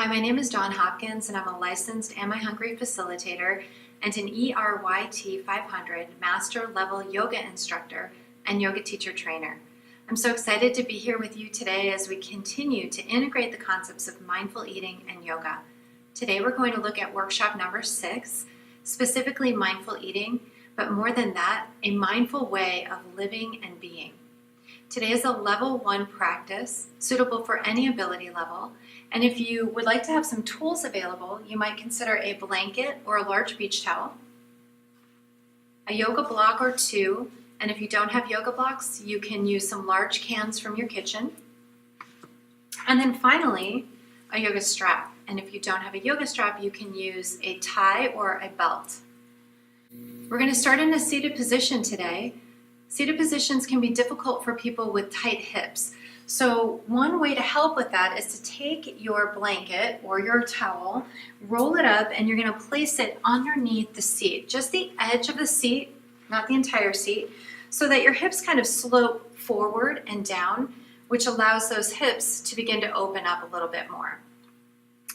Hi, my name is Dawn Hopkins, and I'm a licensed Am I Hungry facilitator and an ERYT 500 Master Level Yoga Instructor and Yoga Teacher Trainer. I'm so excited to be here with you today as we continue to integrate the concepts of mindful eating and yoga. Today we're going to look at workshop number 6, specifically mindful eating, but more than that, a mindful way of living and being. Today is a level 1 practice, suitable for any ability level, and if you would like to have some tools available, you might consider a blanket or a large beach towel, a yoga block or 2, and if you don't have yoga blocks, you can use some large cans from your kitchen, and then finally, a yoga strap. And if you don't have a yoga strap, you can use a tie or a belt. We're going to start in a seated position today. Seated positions can be difficult for people with tight hips. So one way to help with that is to take your blanket or your towel, roll it up, and you're going to place it underneath the seat, just the edge of the seat, not the entire seat, so that your hips kind of slope forward and down, which allows those hips to begin to open up a little bit more.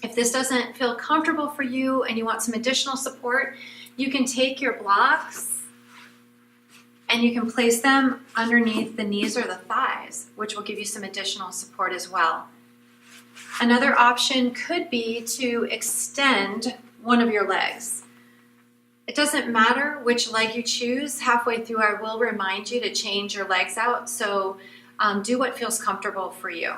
If this doesn't feel comfortable for you and you want some additional support, you can take your blocks and you can place them underneath the knees or the thighs, which will give you some additional support as well. Another option could be to extend one of your legs. It doesn't matter which leg you choose. Halfway through, I will remind you to change your legs out, so do what feels comfortable for you.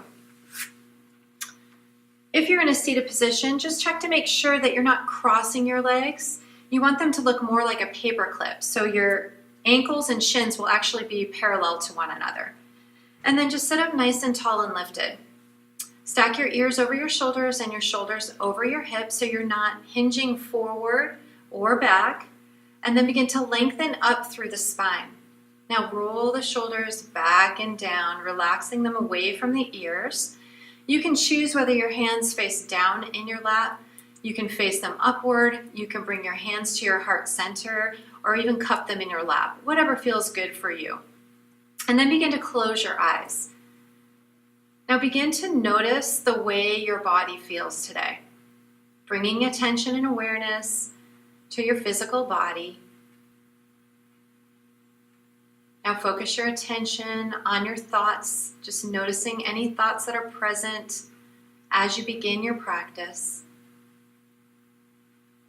If you're in a seated position, just check to make sure that you're not crossing your legs. You want them to look more like a paper clip, so your ankles and shins will actually be parallel to one another. And then just sit up nice and tall and lifted. Stack your ears over your shoulders and your shoulders over your hips so you're not hinging forward or back. And then begin to lengthen up through the spine. Now roll the shoulders back and down, relaxing them away from the ears. You can choose whether your hands face down in your lap. You can face them upward. You can bring your hands to your heart center, or even cup them in your lap, whatever feels good for you. And then begin to close your eyes. Now begin to notice the way your body feels today, bringing attention and awareness to your physical body. Now focus your attention on your thoughts, just noticing any thoughts that are present as you begin your practice.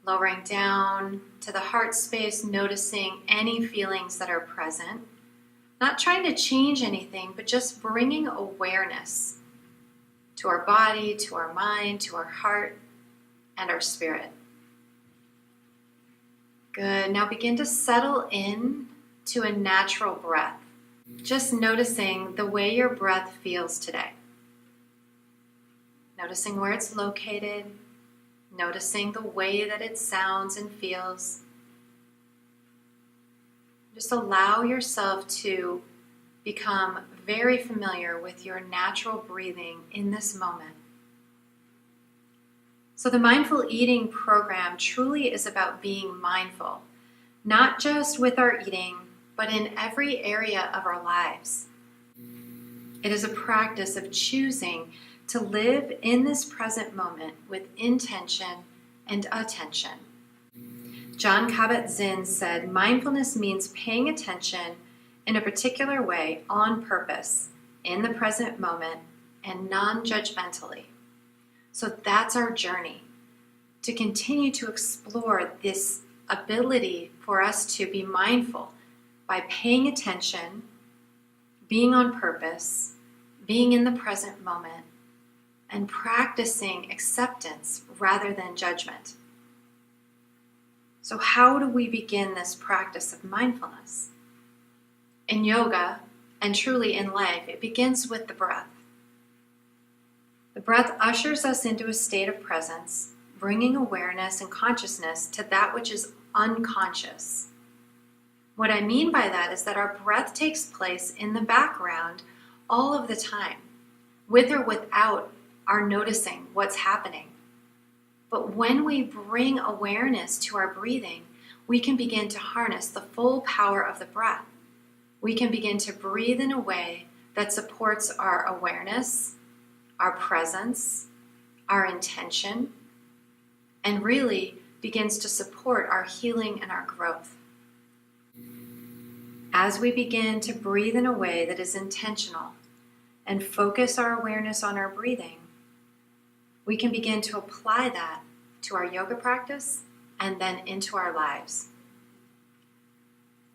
Lowering down to the heart space, noticing any feelings that are present. Not trying to change anything, but just bringing awareness to our body, to our mind, to our heart, and our spirit. Good. Now begin to settle in to a natural breath. Just noticing the way your breath feels today. Noticing where it's located. Noticing the way that it sounds and feels. Just allow yourself to become very familiar with your natural breathing in this moment. So the mindful eating program truly is about being mindful, not just with our eating, but in every area of our lives. It is a practice of choosing to live in this present moment with intention and attention. Jon Kabat-Zinn said, mindfulness means paying attention in a particular way on purpose, in the present moment, and non-judgmentally. So that's our journey, to continue to explore this ability for us to be mindful by paying attention, being on purpose, being in the present moment, and practicing acceptance rather than judgment. So how do we begin this practice of mindfulness? In yoga, and truly in life, it begins with the breath. The breath ushers us into a state of presence, bringing awareness and consciousness to that which is unconscious. What I mean by that is that our breath takes place in the background all of the time, with or without our noticing what's happening. But when we bring awareness to our breathing, we can begin to harness the full power of the breath. We can begin to breathe in a way that supports our awareness, our presence, our intention, and really begins to support our healing and our growth. As we begin to breathe in a way that is intentional and focus our awareness on our breathing, we can begin to apply that to our yoga practice and then into our lives.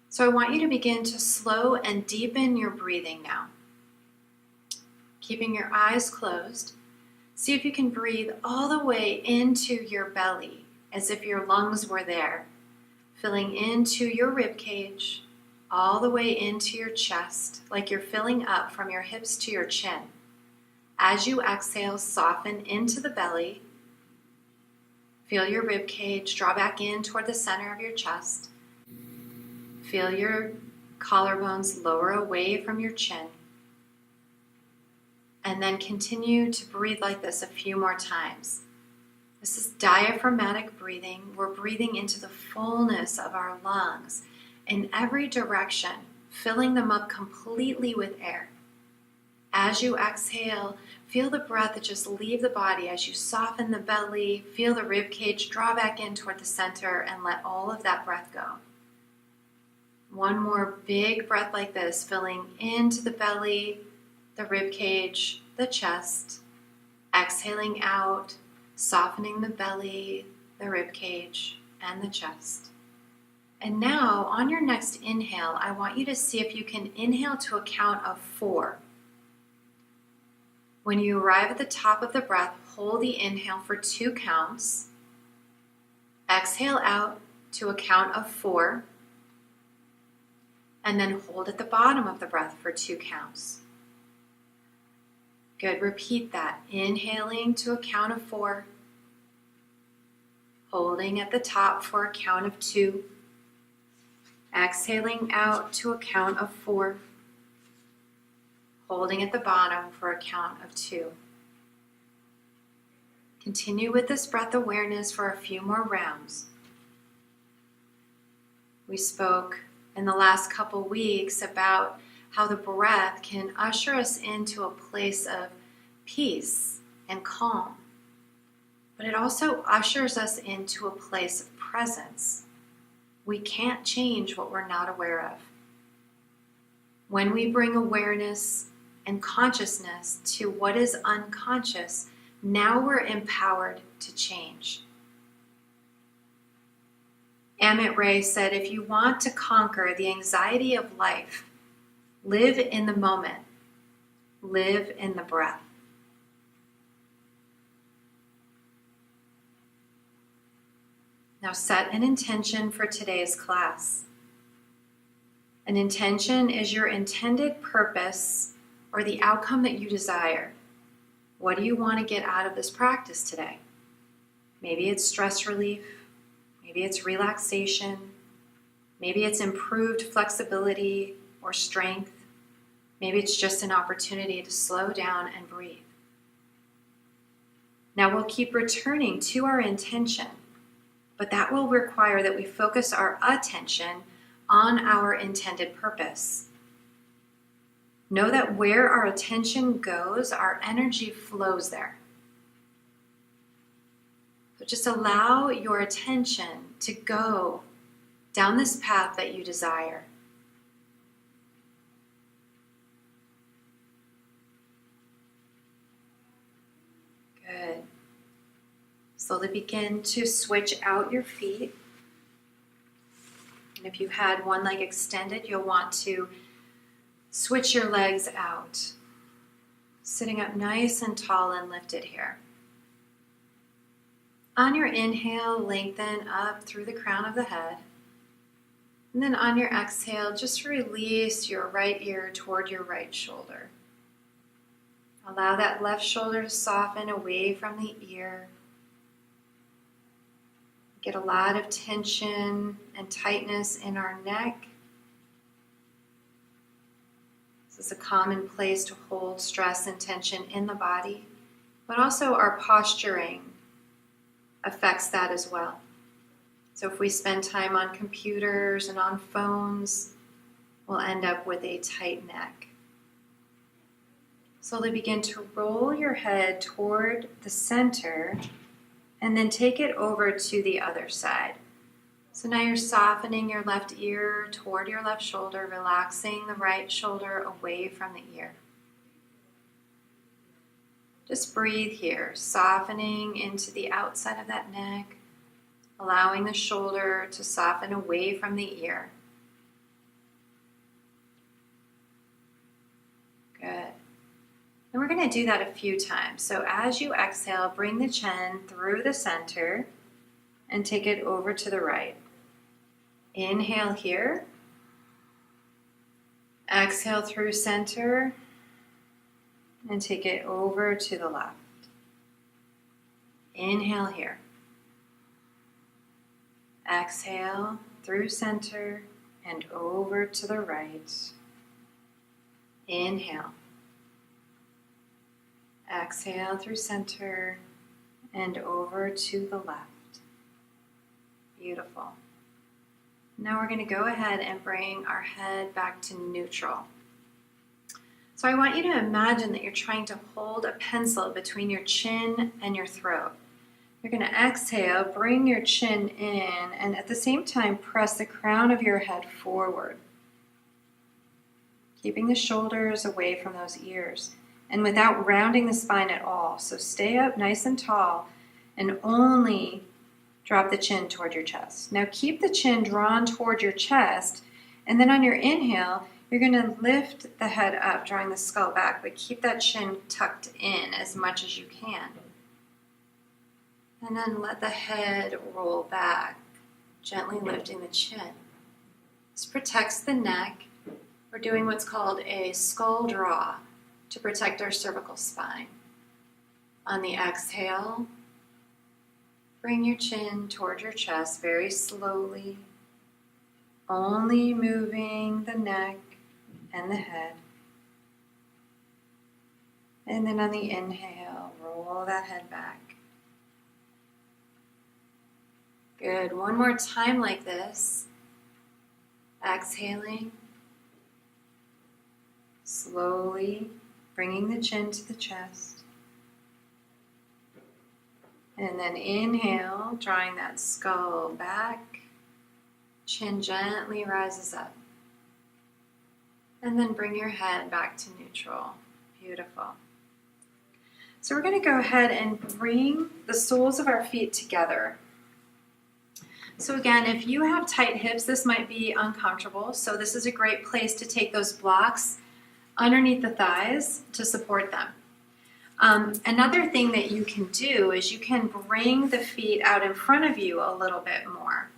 So I want you to begin to slow and deepen your breathing now. Keeping your eyes closed, see if you can breathe all the way into your belly as if your lungs were there, filling into your rib cage, all the way into your chest, like you're filling up from your hips to your chin. As you exhale, soften into the belly. Feel your rib cage draw back in toward the center of your chest. Feel your collarbones lower away from your chin. And then continue to breathe like this a few more times. This is diaphragmatic breathing. We're breathing into the fullness of our lungs in every direction, filling them up completely with air. As you exhale, feel the breath that just leave the body as you soften the belly, feel the rib cage draw back in toward the center, and let all of that breath go. One more big breath like this, filling into the belly, the rib cage, the chest, exhaling out, softening the belly, the rib cage, and the chest. And now, on your next inhale, I want you to see if you can inhale to a count of 4. When you arrive at the top of the breath, hold the inhale for 2 counts. Exhale out to a count of 4. And then hold at the bottom of the breath for 2 counts. Good, repeat that. Inhaling to a count of 4. Holding at the top for a count of 2. Exhaling out to a count of 4. Holding at the bottom for a count of 2. Continue with this breath awareness for a few more rounds. We spoke in the last couple weeks about how the breath can usher us into a place of peace and calm. But it also ushers us into a place of presence. We can't change what we're not aware of. When we bring awareness and consciousness to what is unconscious, now we're empowered to change. Amit Ray said, if you want to conquer the anxiety of life, live in the moment. Live in the breath. Now set an intention for today's class. An intention is your intended purpose or the outcome that you desire. What do you want to get out of this practice today? Maybe it's stress relief. Maybe it's relaxation. Maybe it's improved flexibility or strength. Maybe it's just an opportunity to slow down and breathe. Now we'll keep returning to our intention, but that will require that we focus our attention on our intended purpose. Know that where our attention goes, our energy flows there. So just allow your attention to go down this path that you desire. Good. Slowly begin to switch out your feet. And if you had one leg extended, you'll want to switch your legs out. Sitting up nice and tall and lifted here. On your inhale, lengthen up through the crown of the head. And then on your exhale, just release your right ear toward your right shoulder. Allow that left shoulder to soften away from the ear. Get a lot of tension and tightness in our neck. This is a common place to hold stress and tension in the body, but also our posturing affects that as well. So if we spend time on computers and on phones, we'll end up with a tight neck. Slowly begin to roll your head toward the center and then take it over to the other side. So now you're softening your left ear toward your left shoulder, relaxing the right shoulder away from the ear. Just breathe here, softening into the outside of that neck, allowing the shoulder to soften away from the ear. Good. And we're going to do that a few times. So as you exhale, bring the chin through the center and take it over to the right. Inhale here. Exhale through center and take it over to the left. Inhale here. Exhale through center and over to the right. Inhale. Exhale through center and over to the left. Beautiful. Now we're going to go ahead and bring our head back to neutral. So I want you to imagine that you're trying to hold a pencil between your chin and your throat. You're going to exhale, bring your chin in, and at the same time press the crown of your head forward, keeping the shoulders away from those ears and without rounding the spine at all. So stay up nice and tall and only drop the chin toward your chest. Now keep the chin drawn toward your chest, and then on your inhale, you're going to lift the head up, drawing the skull back, but keep that chin tucked in as much as you can. And then let the head roll back, gently lifting the chin. This protects the neck. We're doing what's called a skull draw to protect our cervical spine. On the exhale, bring your chin toward your chest very slowly, only moving the neck and the head. And then on the inhale, roll that head back. Good. One more time like this. Exhaling. Slowly bringing the chin to the chest. And then inhale, drawing that skull back. Chin gently rises up. And then bring your head back to neutral. Beautiful. So we're going to go ahead and bring the soles of our feet together. So again, if you have tight hips, this might be uncomfortable. So this is a great place to take those blocks underneath the thighs to support them. Another thing that you can do is you can bring the feet out in front of you a little bit more.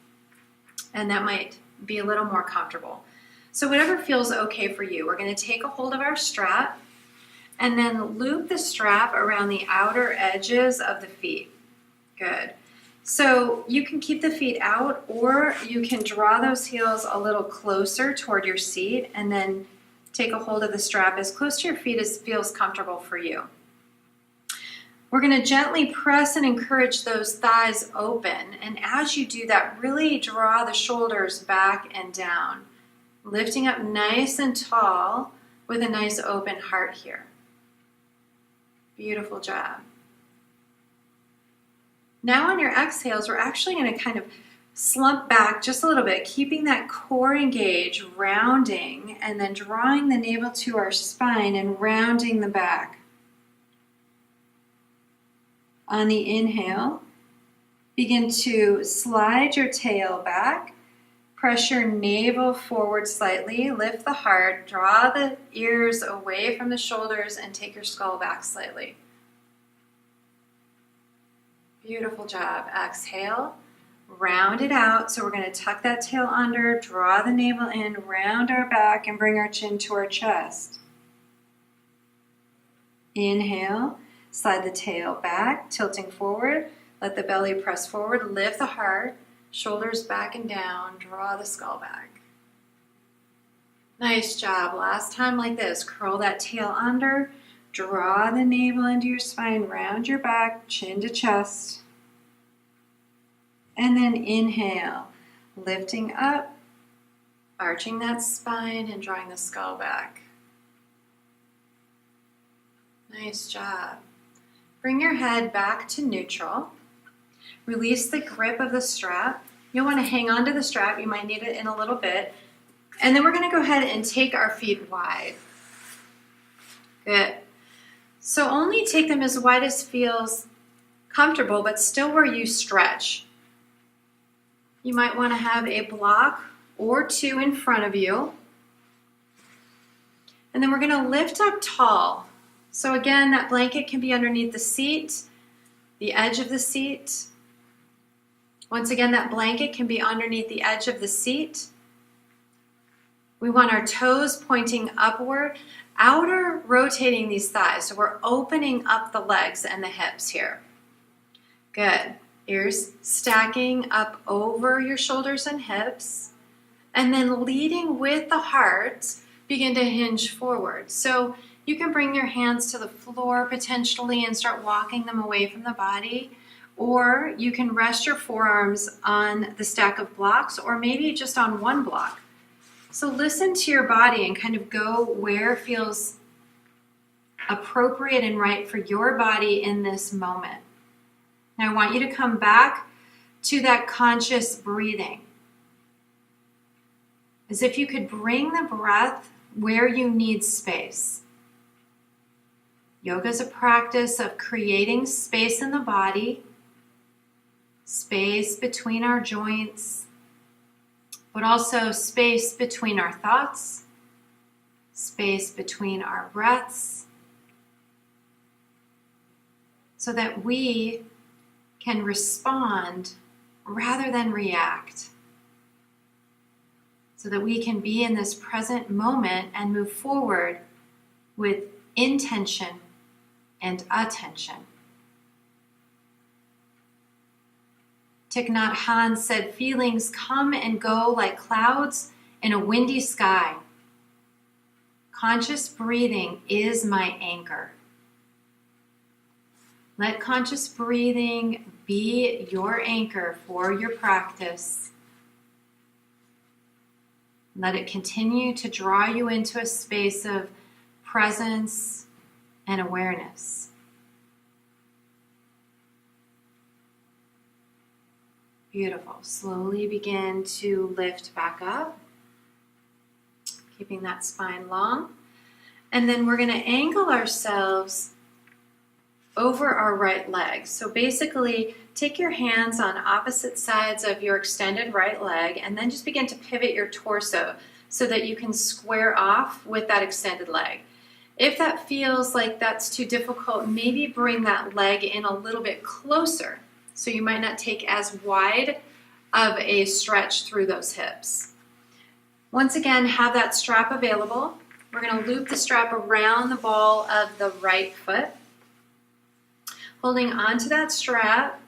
And that might be a little more comfortable. So whatever feels okay for you, we're going to take a hold of our strap and then loop the strap around the outer edges of the feet. Good. So you can keep the feet out, or you can draw those heels a little closer toward your seat and then take a hold of the strap as close to your feet as feels comfortable for you. We're going to gently press and encourage those thighs open, and as you do that, really draw the shoulders back and down, lifting up nice and tall with a nice open heart here. Beautiful job. Now on your exhales, we're actually going to kind of slump back just a little bit, keeping that core engaged, rounding, and then drawing the navel to our spine and rounding the back. On the inhale, begin to slide your tail back, press your navel forward slightly, lift the heart, draw the ears away from the shoulders, and take your skull back slightly. Beautiful job. Exhale, round it out. So we're going to tuck that tail under, draw the navel in, round our back, and bring our chin to our chest. Inhale, slide the tail back, tilting forward. Let the belly press forward, lift the heart, shoulders back and down, draw the skull back. Nice job. Last time like this, curl that tail under, draw the navel into your spine, round your back, chin to chest. And then inhale, lifting up, arching that spine and drawing the skull back. Nice job. Bring your head back to neutral. Release the grip of the strap. You'll want to hang on to the strap. You might need it in a little bit. And then we're going to go ahead and take our feet wide. Good. So only take them as wide as feels comfortable, but still where you stretch. You might want to have a block or two in front of you. And then we're going to lift up tall. So again, that blanket can be underneath the seat, the edge of the seat. Once again, that blanket can be underneath the edge of the seat. We want our toes pointing upward, outer rotating these thighs. So we're opening up the legs and the hips here. Good. Ears stacking up over your shoulders and hips. And then leading with the heart, begin to hinge forward. So you can bring your hands to the floor potentially and start walking them away from the body. Or you can rest your forearms on the stack of blocks or maybe just on one block. So listen to your body and kind of go where feels appropriate and right for your body in this moment. Now I want you to come back to that conscious breathing. As if you could bring the breath where you need space. Yoga is a practice of creating space in the body, space between our joints, but also space between our thoughts, space between our breaths, so that we can respond rather than react, so that we can be in this present moment and move forward with intention and attention. Thich Nhat Hanh said, feelings come and go like clouds in a windy sky. Conscious breathing is my anchor. Let conscious breathing be your anchor for your practice. Let it continue to draw you into a space of presence and awareness. Beautiful. Slowly begin to lift back up, keeping that spine long. And then we're going to angle ourselves over our right leg. So basically, take your hands on opposite sides of your extended right leg and then just begin to pivot your torso so that you can square off with that extended leg. If that feels like that's too difficult, maybe bring that leg in a little bit closer so you might not take as wide of a stretch through those hips. Once again, have that strap available. We're going to loop the strap around the ball of the right foot. Holding onto that strap,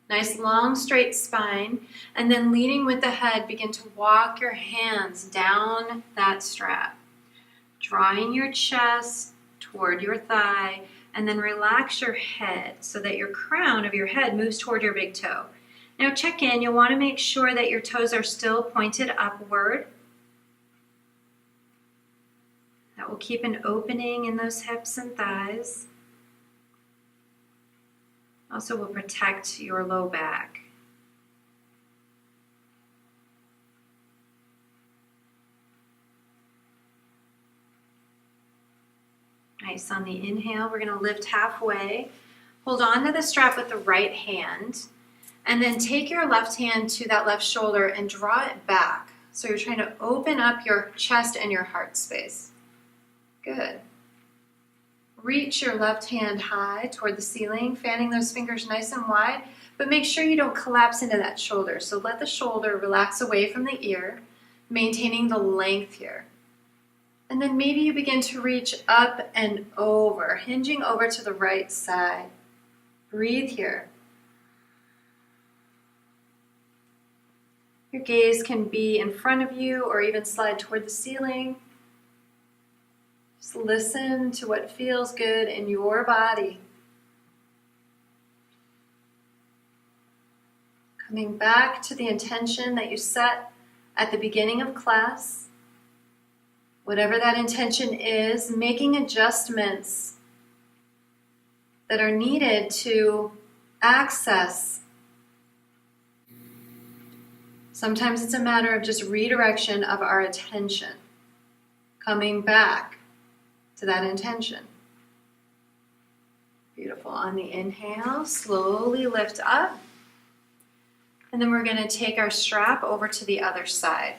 nice long straight spine, and then leading with the head, begin to walk your hands down that strap. Drawing your chest toward your thigh, and then relax your head so that your crown of your head moves toward your big toe. Now check in. You'll want to make sure that your toes are still pointed upward. That will keep an opening in those hips and thighs. Also will protect your low back. Nice. On the inhale, we're going to lift halfway. Hold on to the strap with the right hand. And then take your left hand to that left shoulder and draw it back. So you're trying to open up your chest and your heart space. Good. Reach your left hand high toward the ceiling, fanning those fingers nice and wide, but make sure you don't collapse into that shoulder. So let the shoulder relax away from the ear, maintaining the length here. And then maybe you begin to reach up and over, hinging over to the right side. Breathe here. Your gaze can be in front of you or even slide toward the ceiling. Just listen to what feels good in your body. Coming back to the intention that you set at the beginning of class. Whatever that intention is, making adjustments that are needed to access. Sometimes it's a matter of just redirection of our attention, coming back to that intention. Beautiful. On the inhale, slowly lift up. And then we're going to take our strap over to the other side.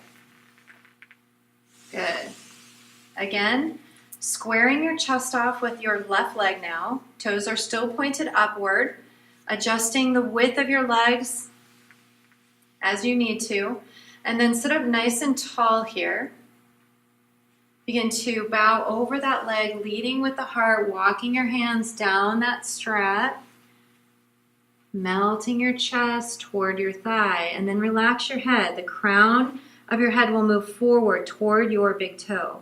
Good. Again, squaring your chest off with your left leg now. Toes are still pointed upward. Adjusting the width of your legs as you need to. And then sit up nice and tall here. Begin to bow over that leg, leading with the heart, walking your hands down that strap. Melting your chest toward your thigh, and then relax your head. The crown of your head will move forward toward your big toe.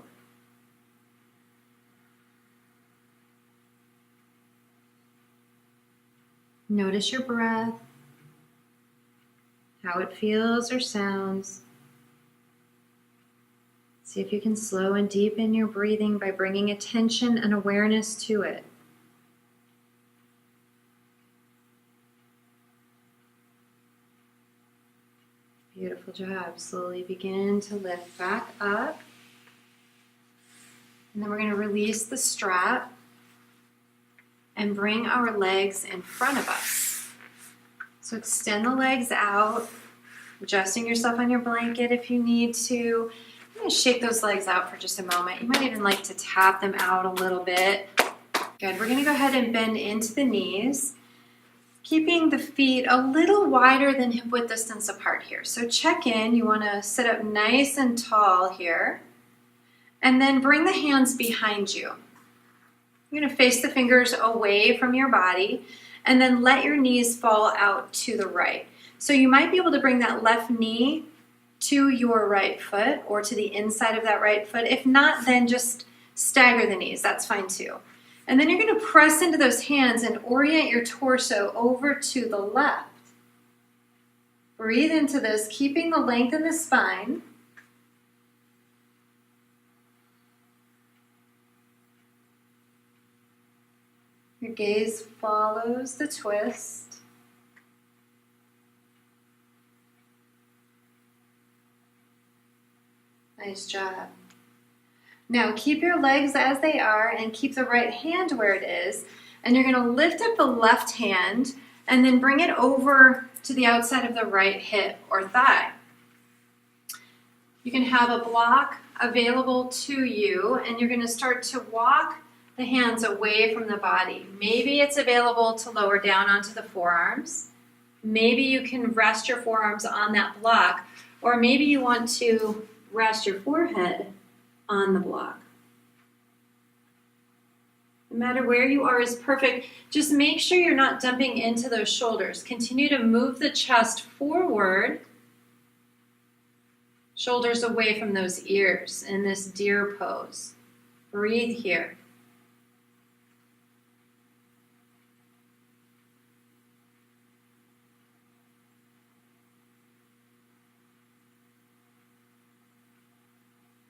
Notice your breath, how it feels or sounds. See if you can slow and deepen your breathing by bringing attention and awareness to it. Beautiful job. Slowly begin to lift back up. And then we're going to release the strap and bring our legs in front of us. So extend the legs out, adjusting yourself on your blanket if you need to. I'm going to shake those legs out for just a moment. You might even like to tap them out a little bit. Good. We're going to go ahead and bend into the knees, keeping the feet a little wider than hip width distance apart here. So check in. You want to sit up nice and tall here. And then bring the hands behind you. You're going to face the fingers away from your body and then let your knees fall out to the right. So you might be able to bring that left knee to your right foot or to the inside of that right foot. If not, then just stagger the knees. That's fine too. And then you're going to press into those hands and orient your torso over to the left. Breathe into this, keeping the length in the spine. Your gaze follows the twist. Nice job. Now keep your legs as they are and keep the right hand where it is. And you're going to lift up the left hand and then bring it over to the outside of the right hip or thigh. You can have a block available to you and you're going to start to walk the hands away from the body. Maybe it's available to lower down onto the forearms. Maybe you can rest your forearms on that block, or maybe you want to rest your forehead on the block. No matter where you are is perfect. Just make sure you're not dumping into those shoulders. Continue to move the chest forward, shoulders away from those ears in this deer pose. Breathe here.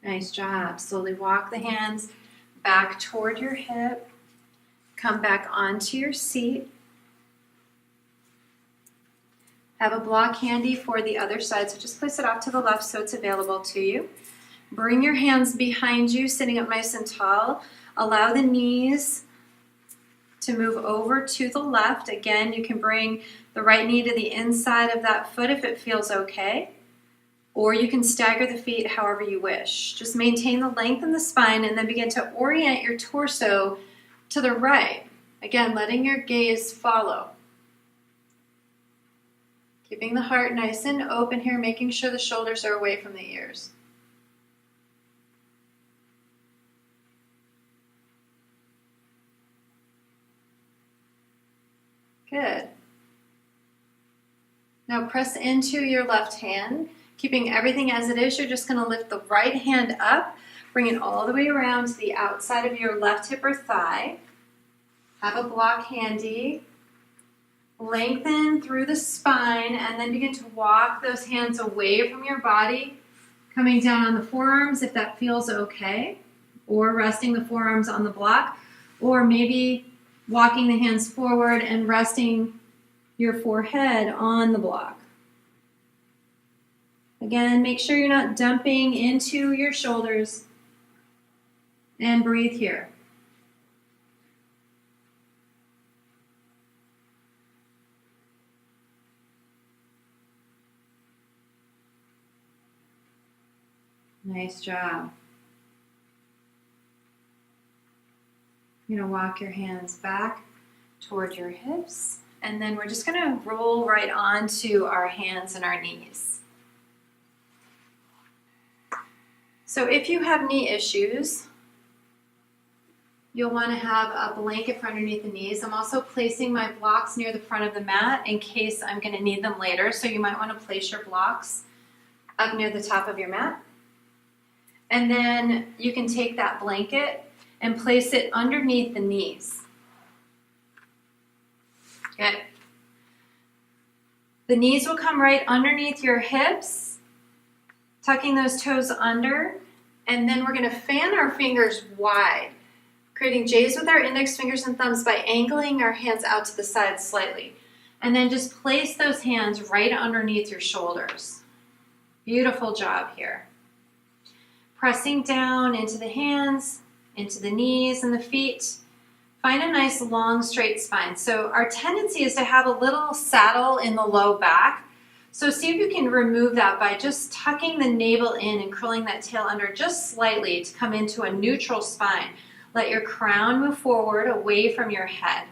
Nice job. Slowly walk the hands back toward your hip. Come back onto your seat. Have a block handy for the other side, so just place it off to the left so it's available to you. Bring your hands behind you, sitting up nice and tall. Allow the knees to move over to the left. Again, you can bring the right knee to the inside of that foot if it feels okay. Or you can stagger the feet however you wish. Just maintain the length in the spine and then begin to orient your torso to the right. Again, letting your gaze follow. Keeping the heart nice and open here, making sure the shoulders are away from the ears. Good. Now press into your left hand. Keeping everything as it is, you're just going to lift the right hand up, bring it all the way around to the outside of your left hip or thigh. Have a block handy. Lengthen through the spine and then begin to walk those hands away from your body Coming down on the forearms if that feels okay, or resting the forearms on the block, or maybe walking the hands forward and resting your forehead on the block. Again, make sure you're not dumping into your shoulders, and breathe here. Nice job. You're going to walk your hands back toward your hips, and then we're just going to roll right onto our hands and our knees. So if you have knee issues, you'll want to have a blanket for underneath the knees. I'm also placing my blocks near the front of the mat in case I'm going to need them later, so you might want to place your blocks up near the top of your mat. And then you can take that blanket and place it underneath the knees. Good. The knees will come right underneath your hips, tucking those toes under, and then we're going to fan our fingers wide, creating J's with our index fingers and thumbs by angling our hands out to the side slightly. And then just place those hands right underneath your shoulders. Beautiful job here. Pressing down into the hands, into the knees and the feet. Find a nice long straight spine. So our tendency is to have a little saddle in the low back. So see if you can remove that by just tucking the navel in and curling that tail under just slightly to come into a neutral spine. Let your crown move forward away from your head.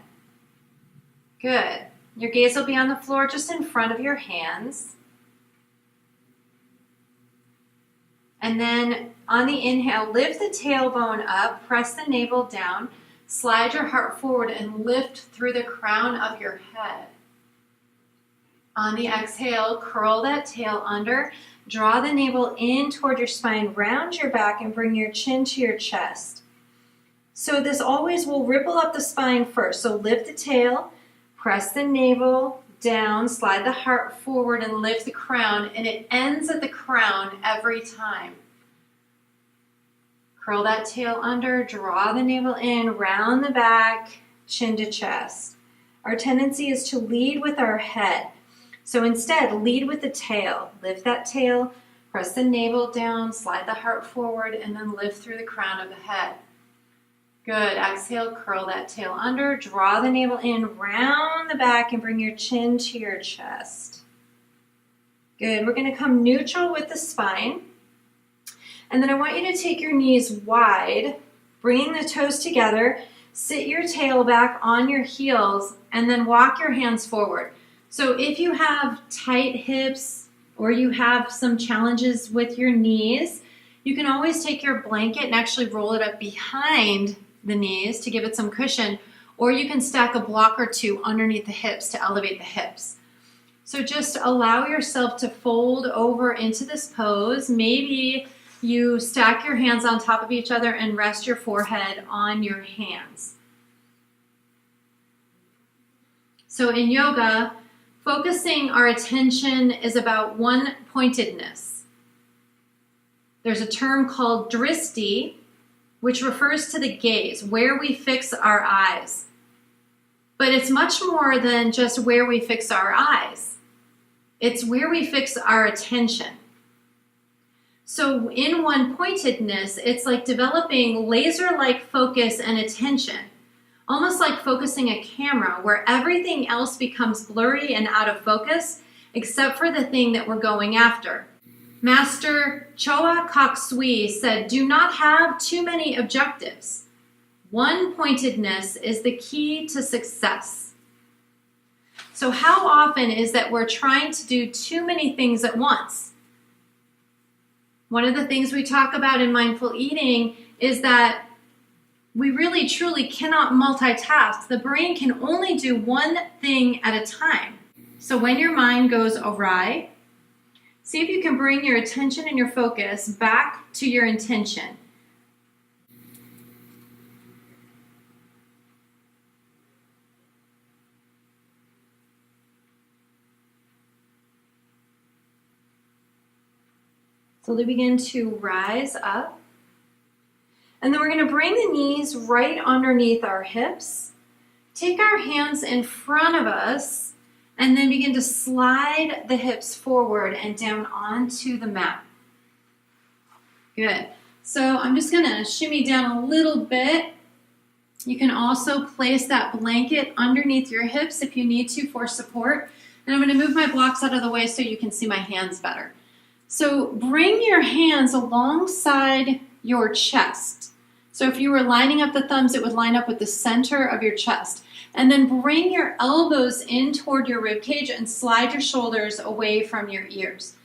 Good. Your gaze will be on the floor just in front of your hands. And then on the inhale, lift the tailbone up, press the navel down, slide your heart forward and lift through the crown of your head. On the exhale, curl that tail under, draw the navel in toward your spine, round your back and bring your chin to your chest. So this always will ripple up the spine first. So lift the tail, press the navel down, slide the heart forward and lift the crown, and it ends at the crown every time. Curl that tail under, draw the navel in, round the back, chin to chest. Our tendency is to lead with our head. So instead, lead with the tail. Lift that tail, press the navel down, slide the heart forward, and then lift through the crown of the head. Good. Exhale, curl that tail under, draw the navel in, round the back, and bring your chin to your chest. Good. We're going to come neutral with the spine. And then I want you to take your knees wide, bringing the toes together, sit your tail back on your heels, and then walk your hands forward. So if you have tight hips or you have some challenges with your knees, you can always take your blanket and actually roll it up behind the knees to give it some cushion, or you can stack a block or two underneath the hips to elevate the hips. So just allow yourself to fold over into this pose. Maybe you stack your hands on top of each other and rest your forehead on your hands. So in yoga, focusing our attention is about one-pointedness. There's a term called dristi, which refers to the gaze, where we fix our eyes. But it's much more than just where we fix our eyes. It's where we fix our attention. So in one-pointedness, it's like developing laser-like focus and attention, almost like focusing a camera where everything else becomes blurry and out of focus, except for the thing that we're going after. Master Choa Kok Sui said, "Do not have too many objectives. One-pointedness is the key to success." So how often is that we're trying to do too many things at once? One of the things we talk about in mindful eating is that we really truly cannot multitask. The brain can only do one thing at a time. So when your mind goes awry, see if you can bring your attention and your focus back to your intention. Slowly begin to rise up. And then we're going to bring the knees right underneath our hips. Take our hands in front of us and then begin to slide the hips forward and down onto the mat. Good. So I'm just going to shimmy down a little bit. You can also place that blanket underneath your hips if you need to for support. And I'm going to move my blocks out of the way so you can see my hands better. So bring your hands alongside your chest. So if you were lining up the thumbs, it would line up with the center of your chest. And then bring your elbows in toward your rib cage and slide your shoulders away from your ears.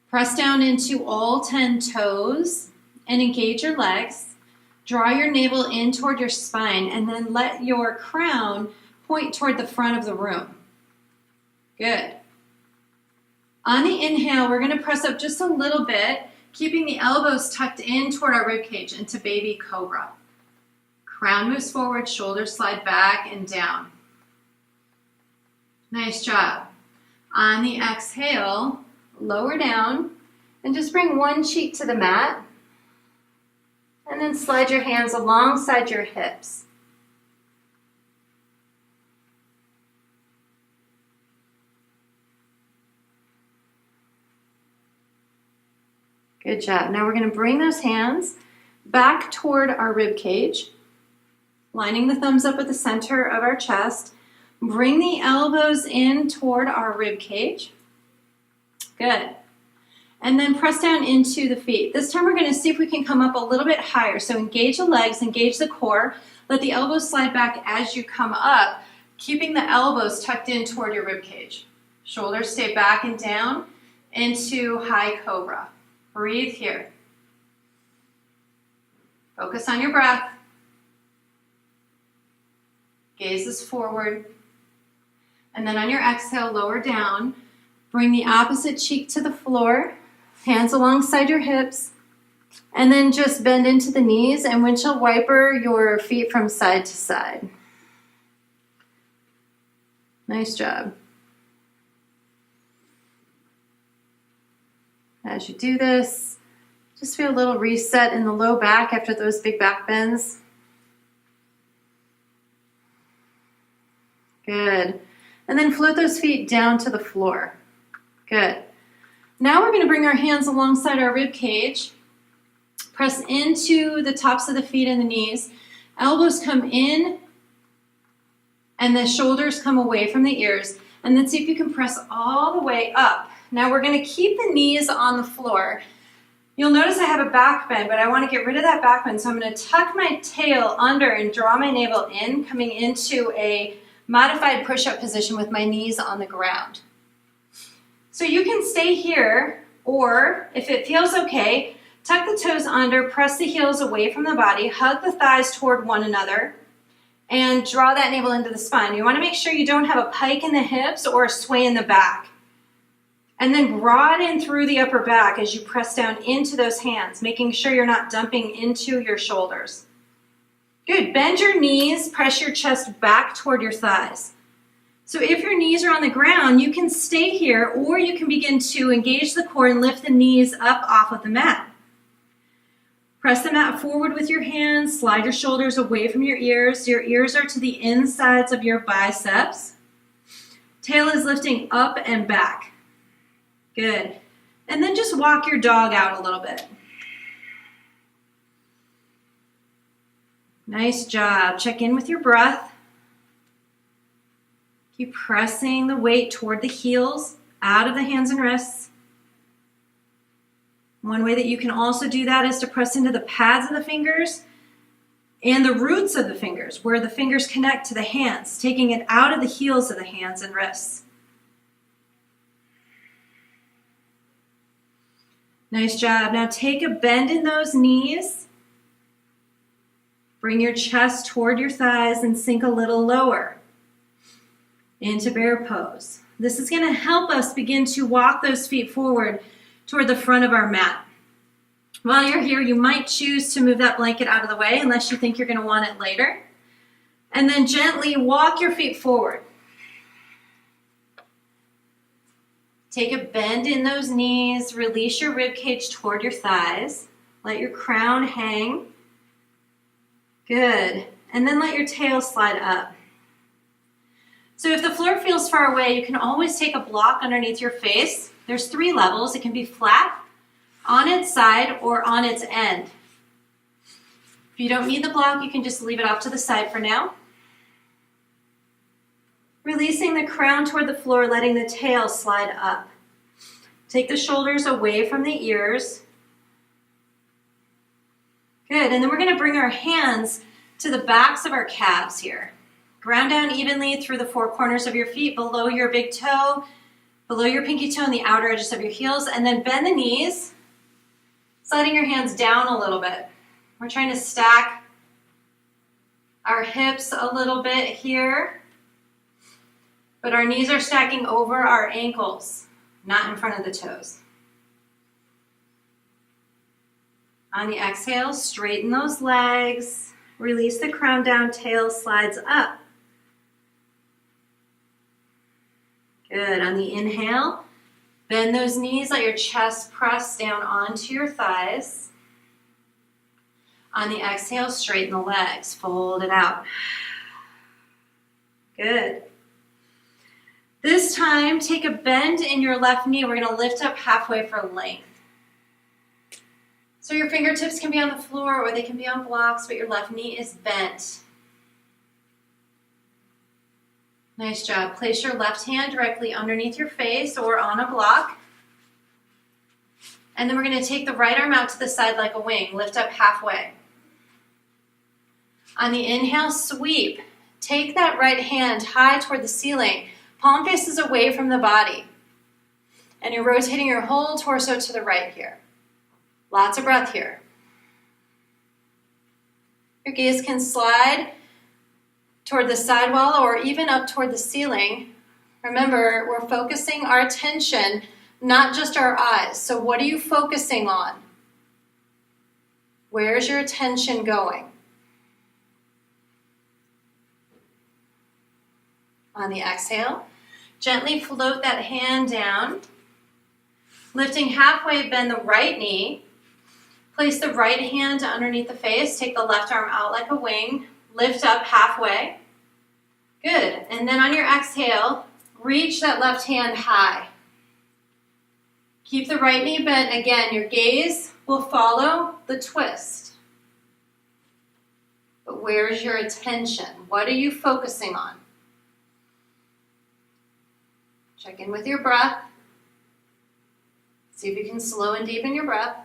Press down into all 10 toes and engage your legs. Draw your navel in toward your spine and then let your crown point toward the front of the room. Good. On the inhale, we're going to press up just a little bit, keeping the elbows tucked in toward our rib cage into baby cobra. Crown moves forward, shoulders slide back and down. Nice job. On the exhale, lower down and just bring one cheek to the mat. And then slide your hands alongside your hips. Good job. Now we're going to bring those hands back toward our rib cage, lining the thumbs up at the center of our chest. Bring the elbows in toward our rib cage. Good. And then press down into the feet. This time we're going to see if we can come up a little bit higher. So engage the legs, engage the core. Let the elbows slide back as you come up, keeping the elbows tucked in toward your rib cage. Shoulders stay back and down into high cobra. Breathe here. Focus on your breath. Gaze is forward. And then on your exhale, lower down. Bring the opposite cheek to the floor. Hands alongside your hips. And then just bend into the knees and windshield wiper your feet from side to side. Nice job. As you do this, just feel a little reset in the low back after those big back bends. Good. And then float those feet down to the floor. Good. Now we're going to bring our hands alongside our rib cage. Press into the tops of the feet and the knees. Elbows come in and the shoulders come away from the ears. And then see if you can press all the way up. Now we're going to keep the knees on the floor. You'll notice I have a back bend, but I want to get rid of that back bend. So I'm going to tuck my tail under and draw my navel in, coming into a modified push-up position with my knees on the ground. So you can stay here, or if it feels okay, tuck the toes under, press the heels away from the body, hug the thighs toward one another, and draw that navel into the spine. You want to make sure you don't have a pike in the hips or a sway in the back. And then broaden through the upper back as you press down into those hands, making sure you're not dumping into your shoulders. Good. Bend your knees, press your chest back toward your thighs. So if your knees are on the ground, you can stay here, or you can begin to engage the core and lift the knees up off of the mat. Press the mat forward with your hands, slide your shoulders away from your ears. Your ears are to the insides of your biceps. Tail is lifting up and back. Good. And then just walk your dog out a little bit. Nice job. Check in with your breath. Keep pressing the weight toward the heels, out of the hands and wrists. One way that you can also do that is to press into the pads of the fingers and the roots of the fingers, where the fingers connect to the hands, taking it out of the heels of the hands and wrists. Nice job. Now take a bend in those knees. Bring your chest toward your thighs and sink a little lower into bear pose. This is going to help us begin to walk those feet forward toward the front of our mat. While you're here, you might choose to move that blanket out of the way unless you think you're going to want it later. And then gently walk your feet forward. Take a bend in those knees. Release your rib cage toward your thighs. Let your crown hang. Good. And then let your tail slide up. So if the floor feels far away, you can always take a block underneath your face. There's 3 levels. It can be flat, on its side, or on its end. If you don't need the block, you can just leave it off to the side for now. Releasing the crown toward the floor, letting the tail slide up. Take the shoulders away from the ears. Good, and then we're going to bring our hands to the backs of our calves here. Ground down evenly through the 4 corners of your feet, below your big toe, below your pinky toe and the outer edges of your heels, and then bend the knees, sliding your hands down a little bit. We're trying to stack our hips a little bit here, but our knees are stacking over our ankles, not in front of the toes. On the exhale, straighten those legs, release the crown down, tail slides up. Good. On the inhale, bend those knees, let your chest press down onto your thighs. On the exhale, straighten the legs, fold it out. Good. This time, take a bend in your left knee. We're going to lift up halfway for length. So your fingertips can be on the floor or they can be on blocks, but your left knee is bent. Nice job. Place your left hand directly underneath your face or on a block. And then we're going to take the right arm out to the side like a wing. Lift up halfway. On the inhale, sweep. Take that right hand high toward the ceiling. Palm faces away from the body. And you're rotating your whole torso to the right here. Lots of breath here. Your gaze can slide toward the side wall or even up toward the ceiling. Remember, we're focusing our attention, not just our eyes. So what are you focusing on? Where's your attention going? On the exhale, gently float that hand down. Lifting halfway, bend the right knee. Place the right hand underneath the face. Take the left arm out like a wing. Lift up halfway. Good. And then on your exhale, reach that left hand high. Keep the right knee bent. Again, your gaze will follow the twist. But where's your attention? What are you focusing on? Check in with your breath. See if you can slow and deepen your breath.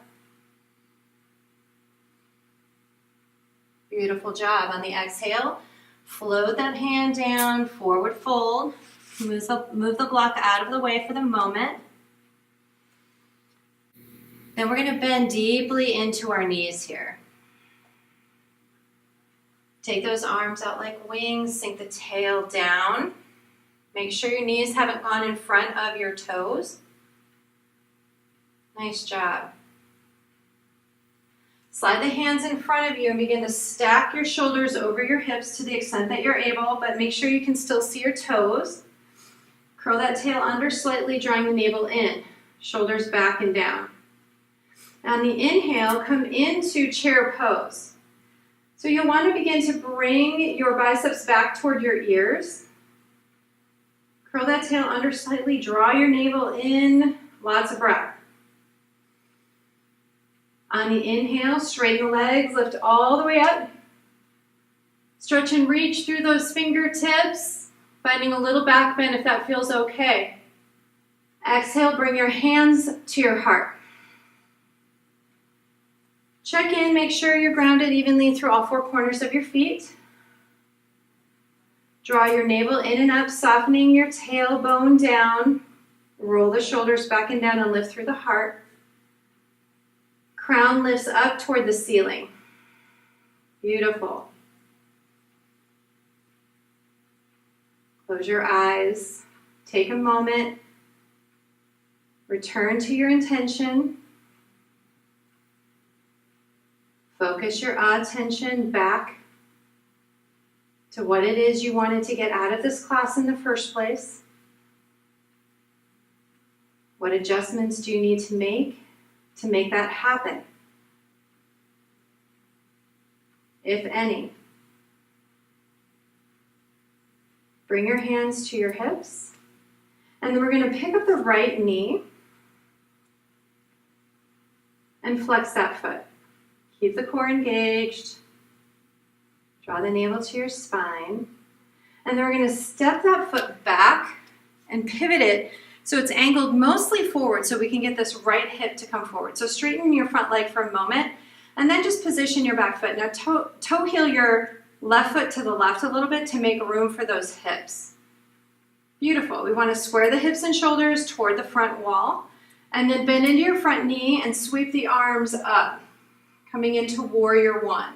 Beautiful job. On the exhale, float that hand down, forward fold. Move the block out of the way for the moment. Then we're going to bend deeply into our knees here. Take those arms out like wings, sink the tail down. Make sure your knees haven't gone in front of your toes. Nice job. Slide the hands in front of you and begin to stack your shoulders over your hips to the extent that you're able, but make sure you can still see your toes. Curl that tail under slightly, drawing the navel in. Shoulders back and down. On the inhale, come into chair pose. So you'll want to begin to bring your biceps back toward your ears. Curl that tail under slightly, draw your navel in, lots of breath. On the inhale, straighten the legs, lift all the way up. Stretch and reach through those fingertips, finding a little back bend if that feels okay. Exhale, bring your hands to your heart. Check in, make sure you're grounded evenly through all 4 corners of your feet. Draw your navel in and up, softening your tailbone down. Roll the shoulders back and down and lift through the heart. Crown lifts up toward the ceiling. Beautiful. Close your eyes. Take a moment. Return to your intention. Focus your attention back to what it is you wanted to get out of this class in the first place. What adjustments do you need to make that happen? If any. Bring your hands to your hips. And then we're going to pick up the right knee and flex that foot. Keep the core engaged. Draw the navel to your spine. And then we're going to step that foot back and pivot it so it's angled mostly forward so we can get this right hip to come forward. So straighten your front leg for a moment and then just position your back foot. Now toe heel your left foot to the left a little bit to make room for those hips. Beautiful. We want to square the hips and shoulders toward the front wall and then bend into your front knee and sweep the arms up, coming into warrior one.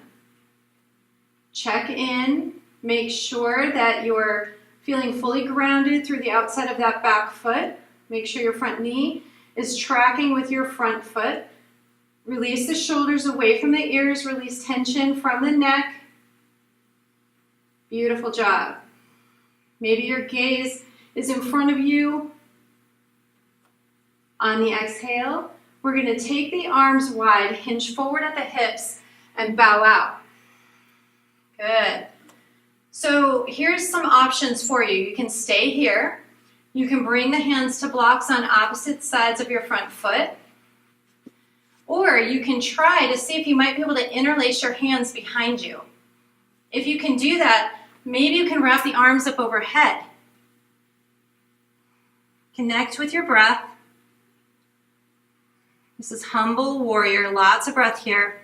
Check in, make sure that you're feeling fully grounded through the outside of that back foot. Make sure your front knee is tracking with your front foot. Release the shoulders away from the ears, release tension from the neck. Beautiful job. Maybe your gaze is in front of you. On the exhale, we're going to take the arms wide, hinge forward at the hips, and bow out. Good. So here's some options for you. You can stay here. You can bring the hands to blocks on opposite sides of your front foot. Or you can try to see if you might be able to interlace your hands behind you. If you can do that, maybe you can wrap the arms up overhead. Connect with your breath. This is humble warrior, lots of breath here.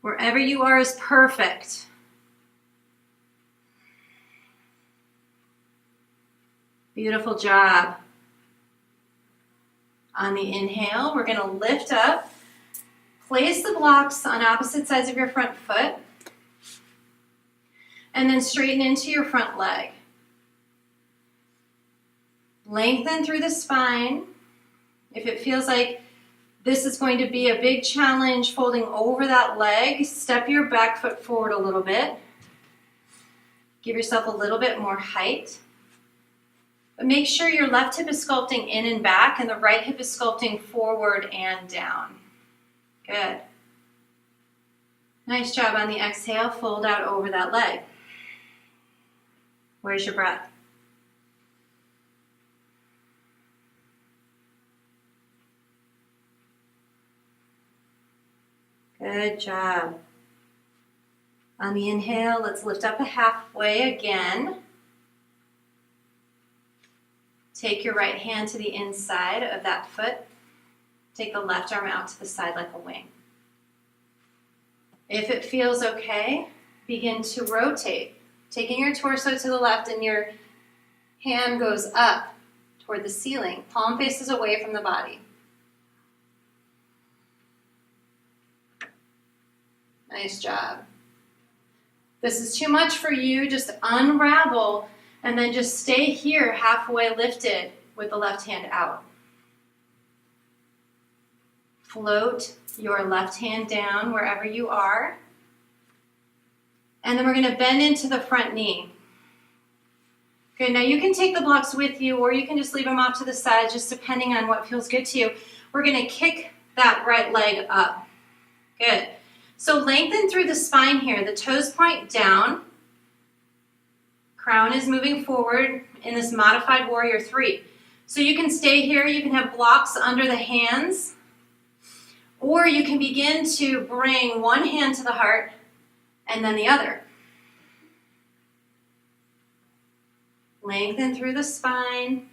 Wherever you are is perfect. Beautiful job. On the inhale, we're going to lift up. Place the blocks on opposite sides of your front foot. And then straighten into your front leg. Lengthen through the spine. If it feels like this is going to be a big challenge folding over that leg, step your back foot forward a little bit. Give yourself a little bit more height. But make sure your left hip is sculpting in and back and the right hip is sculpting forward and down. Good. Nice job. On the exhale, fold out over that leg. Where's your breath? Good job. On the inhale, let's lift up a halfway again. Take your right hand to the inside of that foot. Take the left arm out to the side like a wing. If it feels okay, begin to rotate. Taking your torso to the left and your hand goes up toward the ceiling. Palm faces away from the body. Nice job. This is too much for you. Just unravel and then just stay here halfway lifted with the left hand out. Float your left hand down wherever you are. And then we're going to bend into the front knee. Good, now you can take the blocks with you or you can just leave them off to the side, just depending on what feels good to you. We're going to kick that right leg up. Good. So lengthen through the spine here. The toes point down. Crown is moving forward in this modified warrior 3. So you can stay here. You can have blocks under the hands. Or you can begin to bring one hand to the heart and then the other. Lengthen through the spine.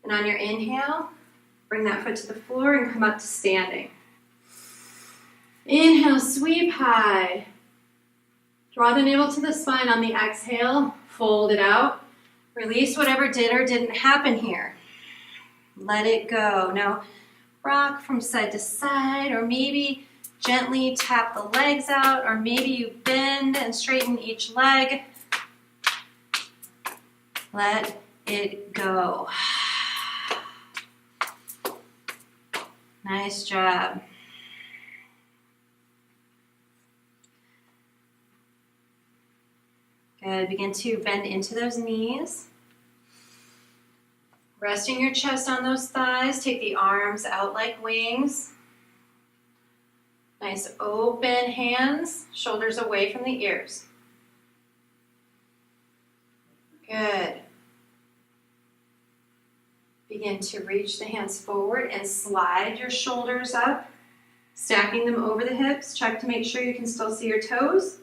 And on your inhale, bring that foot to the floor and come up to standing. Inhale, sweep high. Draw the navel to the spine. On the exhale, fold it out. Release whatever did or didn't happen here. Let it go. Now, rock from side to side, or maybe gently tap the legs out, or maybe you bend and straighten each leg. Let it go. Nice job. Good. Begin to bend into those knees. Resting your chest on those thighs, take the arms out like wings. Nice open hands, shoulders away from the ears. Good. Begin to reach the hands forward and slide your shoulders up, stacking them over the hips. Check to make sure you can still see your toes.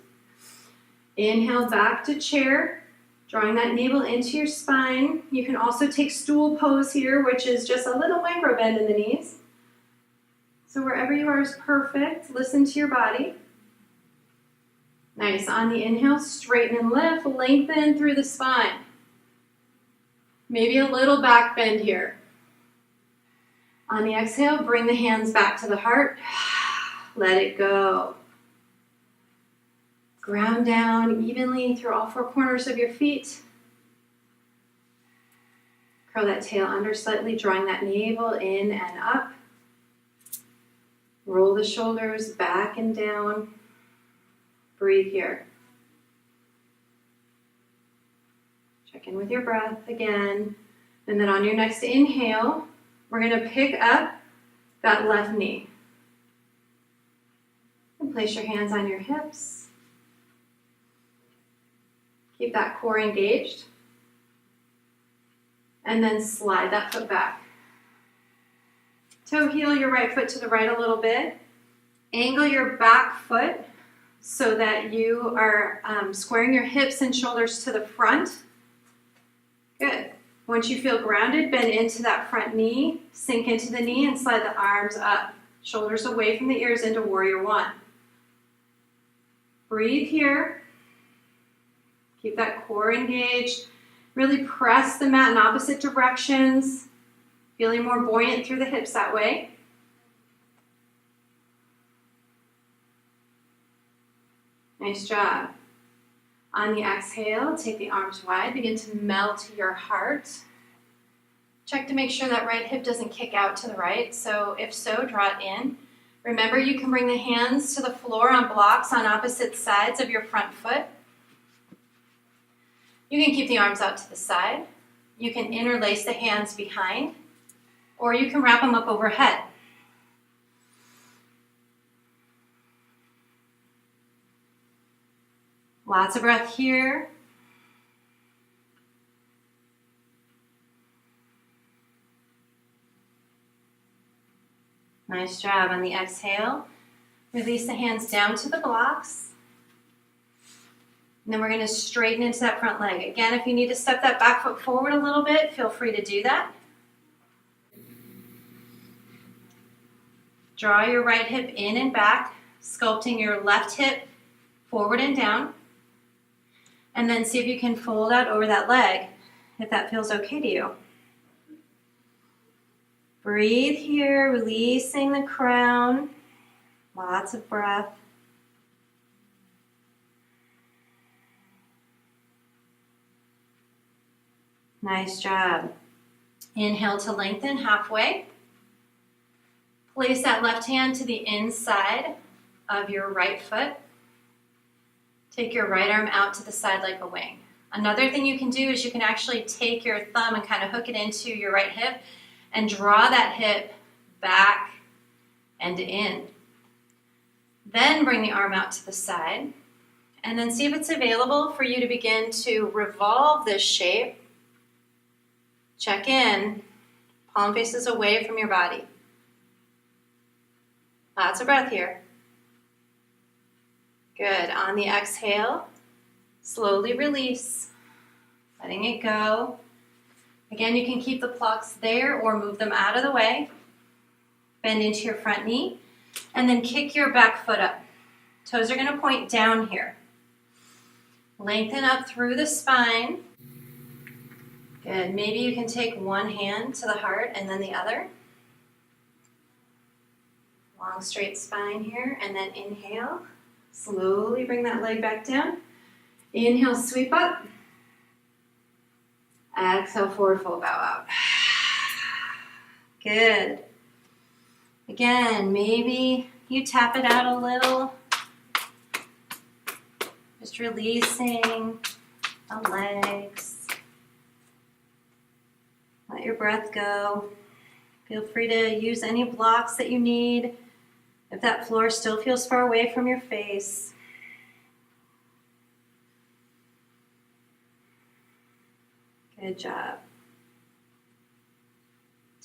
Inhale back to chair, drawing that navel into your spine. You can also take stool pose here, which is just a little micro bend in the knees. So wherever you are is perfect. Listen to your body. Nice. On the inhale, straighten and lift, lengthen through the spine. Maybe a little back bend here. On the exhale, bring the hands back to the heart. Let it go. Ground down evenly through all four corners of your feet. Curl that tail under slightly, drawing that navel in and up. Roll the shoulders back and down. Breathe here. Check in with your breath again. And then on your next inhale, we're going to pick up that left knee. And place your hands on your hips. Keep that core engaged. And then slide that foot back. Toe heel your right foot to the right a little bit. Angle your back foot so that you are squaring your hips and shoulders to the front. Good. Once you feel grounded, bend into that front knee, sink into the knee and slide the arms up. Shoulders away from the ears into warrior one. Breathe here. Keep that core engaged. Really press the mat in opposite directions. Feeling more buoyant through the hips that way. Nice job. On the exhale, take the arms wide. Begin to melt your heart. Check to make sure that right hip doesn't kick out to the right. So if so, draw it in. Remember, you can bring the hands to the floor on blocks on opposite sides of your front foot. You can keep the arms out to the side. You can interlace the hands behind, or you can wrap them up overhead. Lots of breath here. Nice job. On the exhale, release the hands down to the blocks. And then we're going to straighten into that front leg. Again, if you need to step that back foot forward a little bit, feel free to do that. Draw your right hip in and back, sculpting your left hip forward and down. And then see if you can fold out over that leg, if that feels okay to you. Breathe here, releasing the crown. Lots of breath. Nice job. Inhale to lengthen halfway. Place that left hand to the inside of your right foot. Take your right arm out to the side like a wing. Another thing you can do is you can actually take your thumb and kind of hook it into your right hip and draw that hip back and in. Then bring the arm out to the side and then see if it's available for you to begin to revolve this shape. Check in, palm faces away from your body. Lots of breath here. Good. On the exhale, slowly release, letting it go. Again, you can keep the blocks there or move them out of the way. Bend into your front knee and then kick your back foot up. Toes are going to point down here. Lengthen up through the spine. Good. Maybe you can take one hand to the heart and then the other. Long straight spine here and then inhale. Slowly bring that leg back down. Inhale, sweep up. Exhale, forward fold, bow out. Good. Again, maybe you tap it out a little. Just releasing the legs. Let your breath go. Feel free to use any blocks that you need. If that floor still feels far away from your face. Good job.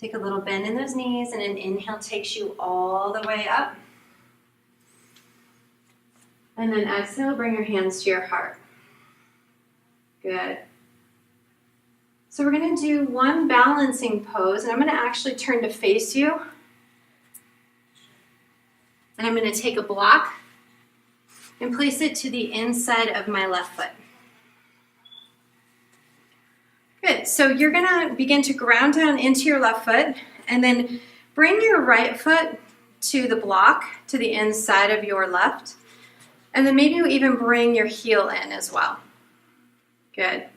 Take a little bend in those knees, and an inhale takes you all the way up. And then exhale, bring your hands to your heart. Good. So we're going to do one balancing pose, and I'm going to actually turn to face you. And I'm going to take a block and place it to the inside of my left foot. Good. So you're going to begin to ground down into your left foot, and then bring your right foot to the block, to the inside of your left. And then maybe you even bring your heel in as well. Good.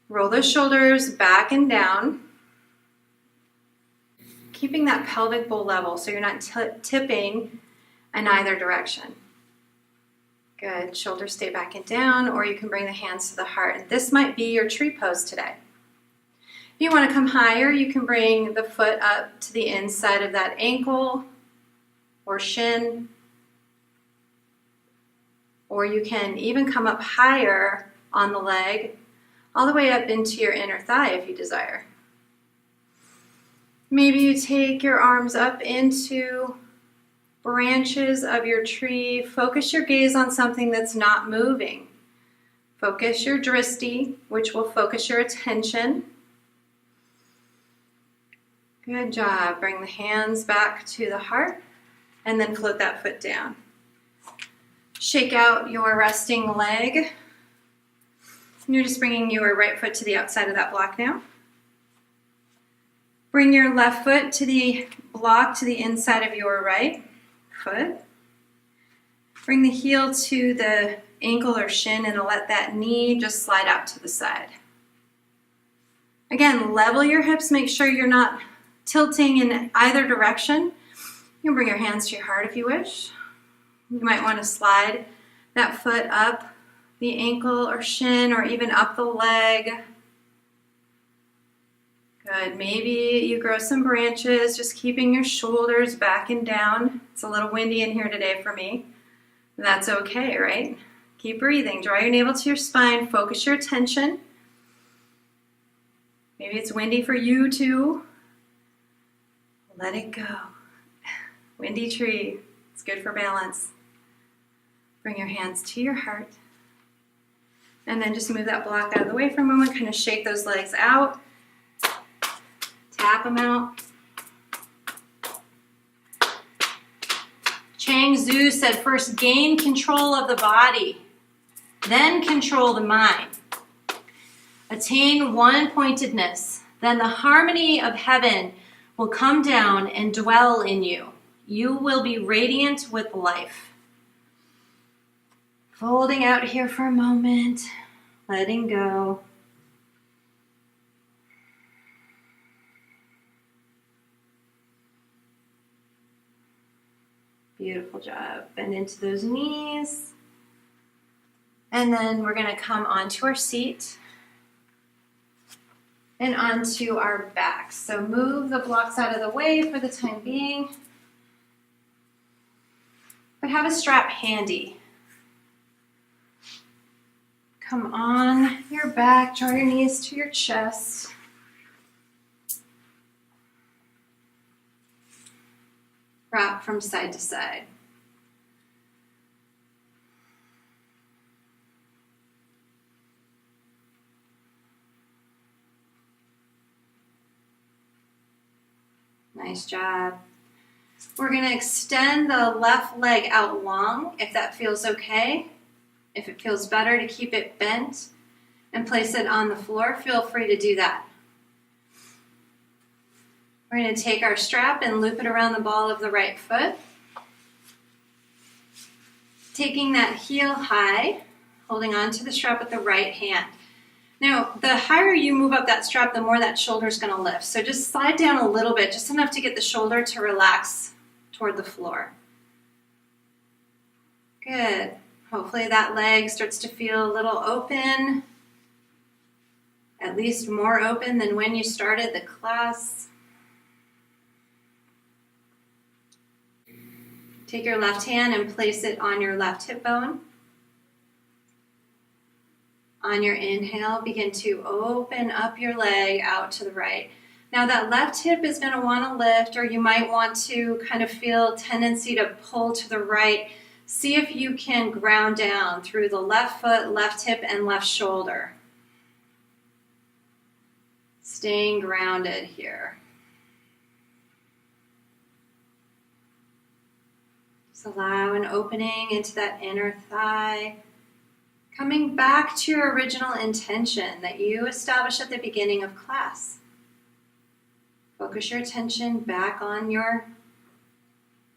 Roll those shoulders back and down. Keeping that pelvic bowl level so you're not tipping in either direction. Good. Shoulders stay back and down, or you can bring the hands to the heart. And this might be your tree pose today. If you want to come higher, you can bring the foot up to the inside of that ankle or shin. Or you can even come up higher on the leg, all the way up into your inner thigh if you desire. Maybe you take your arms up into branches of your tree. Focus your gaze on something that's not moving. Focus your drishti, which will focus your attention. Good job. Bring the hands back to the heart and then float that foot down. Shake out your resting leg. And you're just bringing your right foot to the outside of that block now. Bring your left foot to the block to the inside of your right foot. Bring the heel to the ankle or shin and let that knee just slide out to the side. Again, level your hips. Make sure you're not tilting in either direction. You can bring your hands to your heart if you wish. You might want to slide that foot up the ankle or shin, or even up the leg. Good. Maybe you grow some branches, just keeping your shoulders back and down. It's a little windy in here today for me. That's okay, right? Keep breathing. Draw your navel to your spine. Focus your attention. Maybe it's windy for you too. Let it go. Windy tree. It's good for balance. Bring your hands to your heart. And then just move that block out of the way for a moment. Kind of shake those legs out. Tap them out. Chang Tzu said, first gain control of the body, then control the mind. Attain one-pointedness, then the harmony of heaven will come down and dwell in you. You will be radiant with life. Folding out here for a moment, letting go. Beautiful job. Bend into those knees. And then we're going to come onto our seat and onto our backs. So move the blocks out of the way for the time being. But have a strap handy. Come on your back, draw your knees to your chest. Rock from side to side. Nice job. We're going to extend the left leg out long if that feels okay. If it feels better to keep it bent and place it on the floor, feel free to do that. We're going to take our strap and loop it around the ball of the right foot. Taking that heel high, holding on to the strap with the right hand. Now, the higher you move up that strap, the more that shoulder is going to lift. So just slide down a little bit, just enough to get the shoulder to relax toward the floor. Good. Hopefully that leg starts to feel a little open. at least more open than when you started the class. Take your left hand and place it on your left hip bone. On your inhale, begin to open up your leg out to the right. Now that left hip is going to want to lift, or you might want to kind of feel tendency to pull to the right. See if you can ground down through the left foot, left hip, and left shoulder. Staying grounded here. Just allow an opening into that inner thigh. Coming back to your original intention that you established at the beginning of class. Focus your attention back on your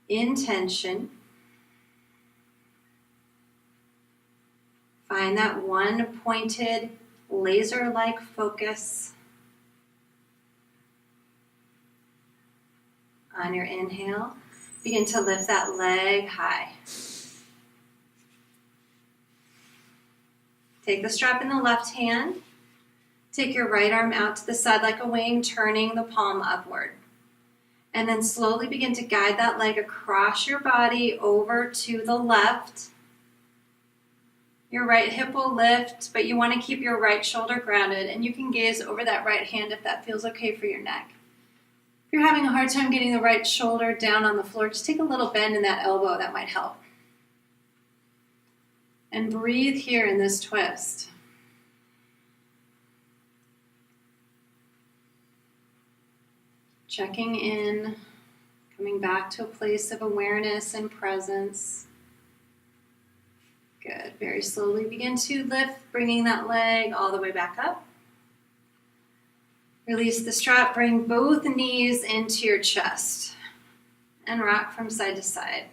intention. Find that one pointed, laser-like focus on your inhale. Begin to lift that leg high. Take the strap in the left hand. Take your right arm out to the side like a wing, turning the palm upward. And then slowly begin to guide that leg across your body over to the left. Your right hip will lift, but you want to keep your right shoulder grounded, and you can gaze over that right hand if that feels okay for your neck. If you're having a hard time getting the right shoulder down on the floor, just take a little bend in that elbow. That might help. And breathe here in this twist. Checking in, coming back to a place of awareness and presence. Good. Very slowly begin to lift, bringing that leg all the way back up. Release the strap, bring both knees into your chest and rock from side to side.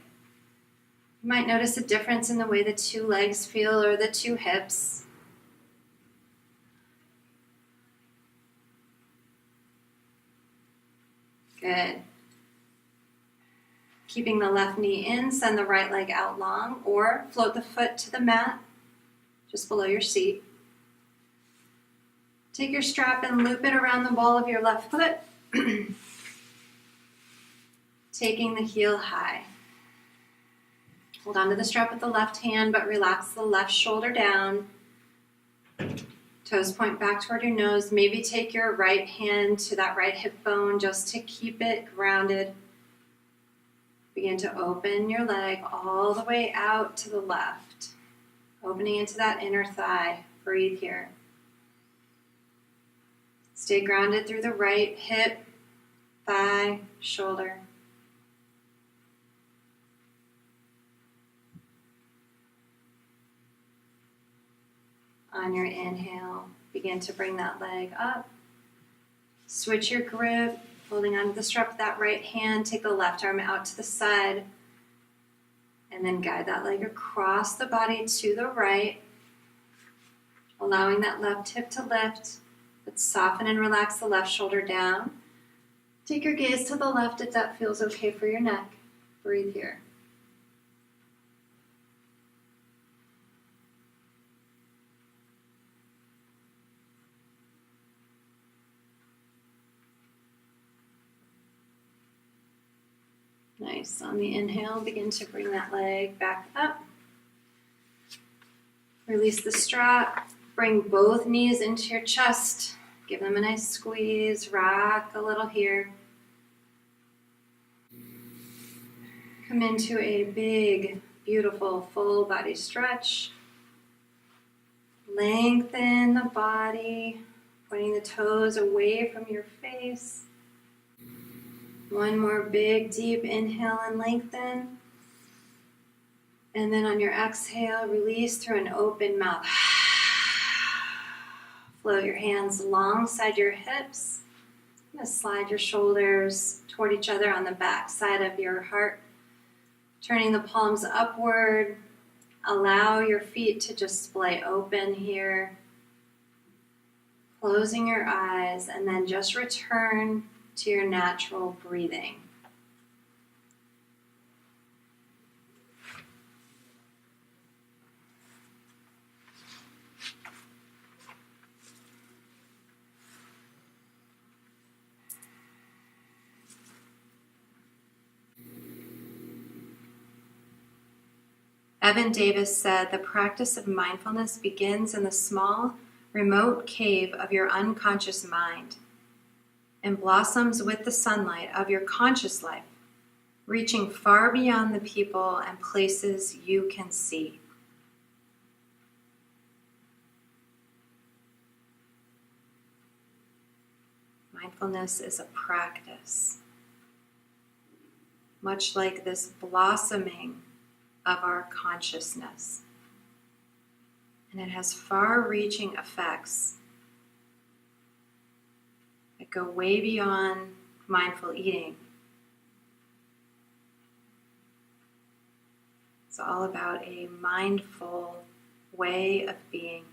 You might notice a difference in the way the two legs feel or the two hips. Good. Keeping the left knee in, send the right leg out long, or float the foot to the mat just below your seat. Take your strap and loop it around the ball of your left foot, taking the heel high. Hold on to the strap with the left hand, but relax the left shoulder down. Toes point back toward your nose. Maybe take your right hand to that right hip bone just to keep it grounded. Begin to open your leg all the way out to the left, opening into that inner thigh. Breathe here. Stay grounded through the right hip, thigh, shoulder. On your inhale, begin to bring that leg up. Switch your grip, holding onto the strap with that right hand. Take the left arm out to the side. And then guide that leg across the body to the right, allowing that left hip to lift. But soften and relax the left shoulder down. Take your gaze to the left if that feels okay for your neck. Breathe here. Nice. On the inhale, begin to bring that leg back up. Release the strap. Bring both knees into your chest. Give them a nice squeeze. Rock a little here. Come into a big, beautiful, full body stretch. Lengthen the body, pointing the toes away from your face. One more big, deep inhale and lengthen. And then on your exhale, release through an open mouth. Float your hands alongside your hips. I'm going to slide your shoulders toward each other on the back side of your heart. Turning the palms upward. Allow your feet to just splay open here. Closing your eyes, and then just return to your natural breathing. Evan Davis said, "The practice of mindfulness begins in the small, remote cave of your unconscious mind and blossoms with the sunlight of your conscious life, reaching far beyond the people and places you can see." Mindfulness is a practice, much like this blossoming of our consciousness. And it has far-reaching effects that go way beyond mindful eating. It's all about a mindful way of being.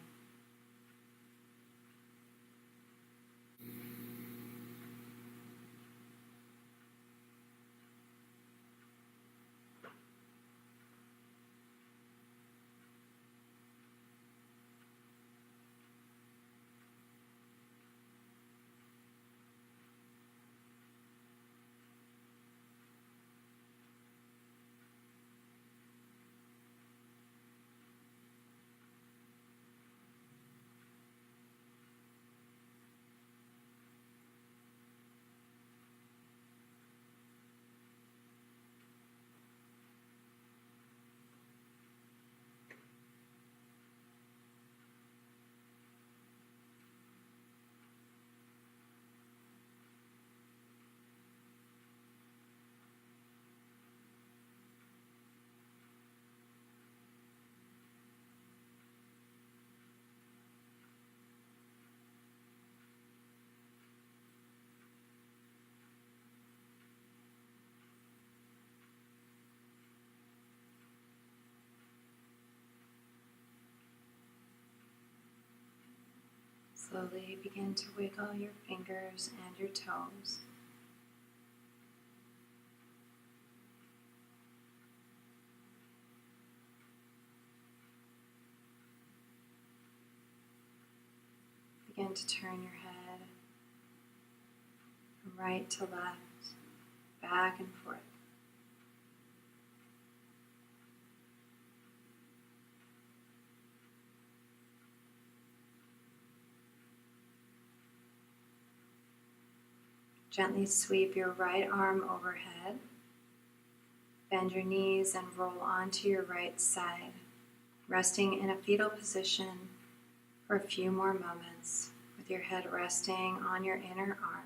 Slowly begin to wiggle your fingers and your toes. Begin to turn your head from right to left, back and forth. Gently sweep your right arm overhead. Bend your knees and roll onto your right side, resting in a fetal position for a few more moments with your head resting on your inner arm.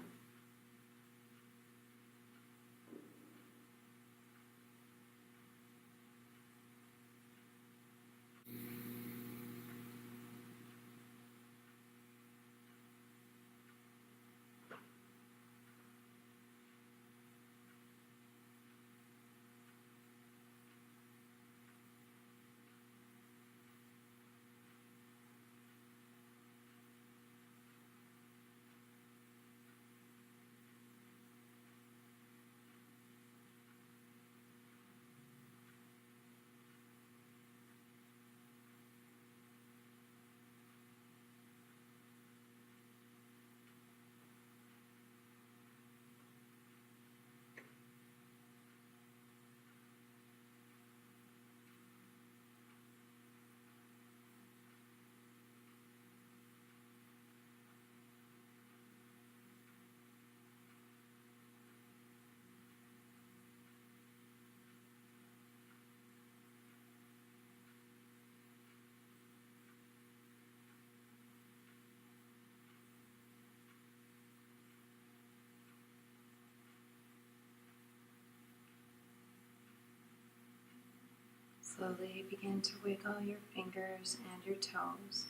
Slowly begin to wiggle your fingers and your toes.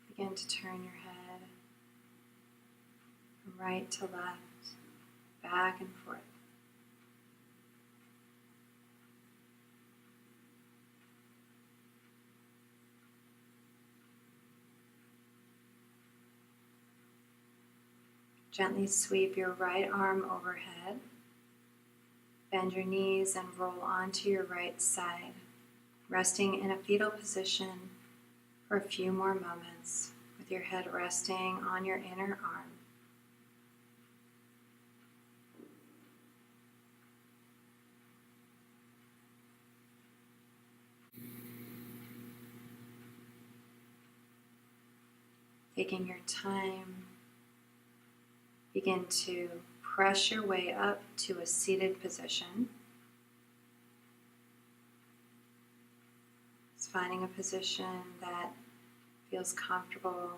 Begin to turn your head from right to left, back and forth. Gently sweep your right arm overhead. Bend your knees and roll onto your right side, resting in a fetal position for a few more moments with your head resting on your inner arm. Taking your time, begin to press your way up to a seated position. Just finding a position that feels comfortable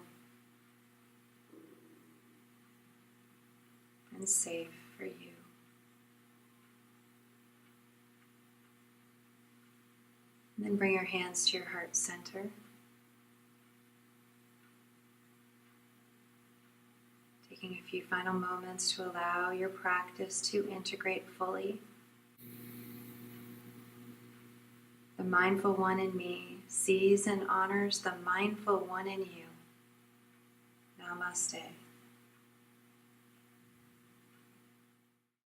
and safe for you. And then bring your hands to your heart center. Taking a few final moments to allow your practice to integrate fully. The mindful one in me sees and honors the mindful one in you. Namaste.